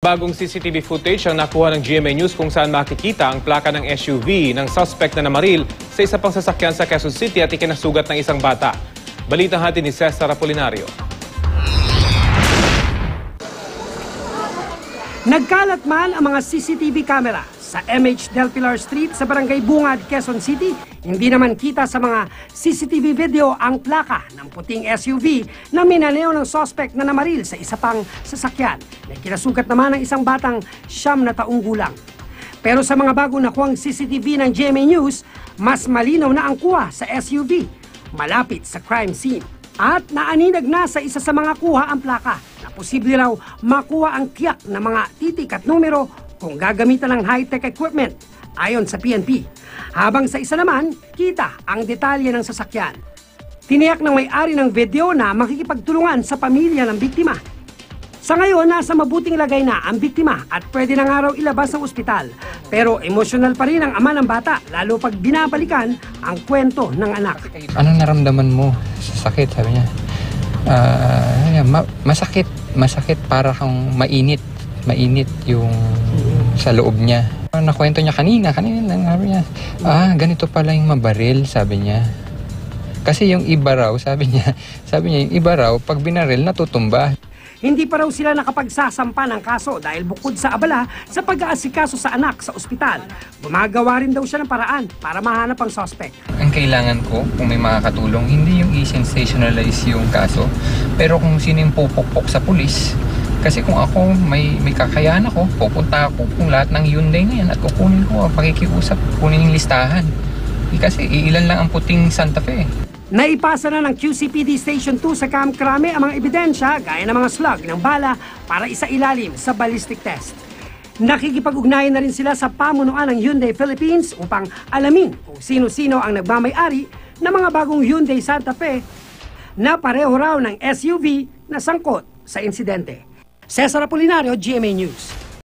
Bagong CCTV footage ang nakuha ng GMA News kung saan makikita ang plaka ng SUV ng suspect na namaril sa isa pang sasakyan sa Quezon City at ikinasugat ng isang bata. Balitang hatid ni Cesar Apolinario. Nagkalat man ang mga CCTV camera sa MH Del Pilar Street sa Barangay Bungad, Quezon City, hindi naman kita sa mga CCTV video ang plaka ng puting SUV na minaneo ng suspect na namaril sa isa pang sasakyan na kinasugat naman ng isang batang 9 na taong gulang. Pero sa mga bagong nakuhang CCTV ng GMA News, mas malinaw na ang kuha sa SUV, malapit sa crime scene. At naaninag na sa isa sa mga kuha ang plaka na posible raw makuha ang tiyak ng mga titik at numero kung gagamitan ng high-tech equipment ayon sa PNP. Habang sa isa naman, kita ang detalye ng sasakyan. Tiniyak ng may-ari ng video na makikipagtulungan sa pamilya ng biktima. Sa ngayon, nasa mabuting lagay na ang biktima at pwede na nga raw ilabas ng ospital. Pero emosyonal pa rin ang ama ng bata, lalo pag binabalikan ang kwento ng anak. Anong naramdaman mo sa sakit? Sabi niya, masakit para kang mainit yung sa loob niya. Nakwento niya kanina lang, sabi niya, ganito pala yung mabaril, sabi niya. Kasi yung iba raw, sabi niya, yung iba raw, pag binaril, natutumba. Hindi pa raw sila nakapagsasampa ng kaso dahil bukod sa abala sa pag-aasikaso sa anak sa ospital, gumagawa rin daw siya ng paraan para mahanap ang suspect. Ang kailangan ko, kung may makakatulong, hindi yung i-sensationalize yung kaso, pero kung sino yung pupukpok sa pulis. Kasi kung ako, may kakayahan ako, pupunta ako kung lahat ng Hyundai na yan at kukunin ko, pakikiusap, kunin yung listahan. Kasi ilan lang ang puting Santa Fe. Naipasa na ng QCPD Station 2 sa Camp Crame ang mga ebidensya gaya ng mga slug ng bala para isailalim sa ballistic test. Nakikipag-ugnayan na rin sila sa pamunuan ng Hyundai Philippines upang alamin kung sino-sino ang nagmamay-ari ng mga bagong Hyundai Santa Fe na pareho raw ng SUV na sangkot sa insidente. Cesar Apolinario, GMA News.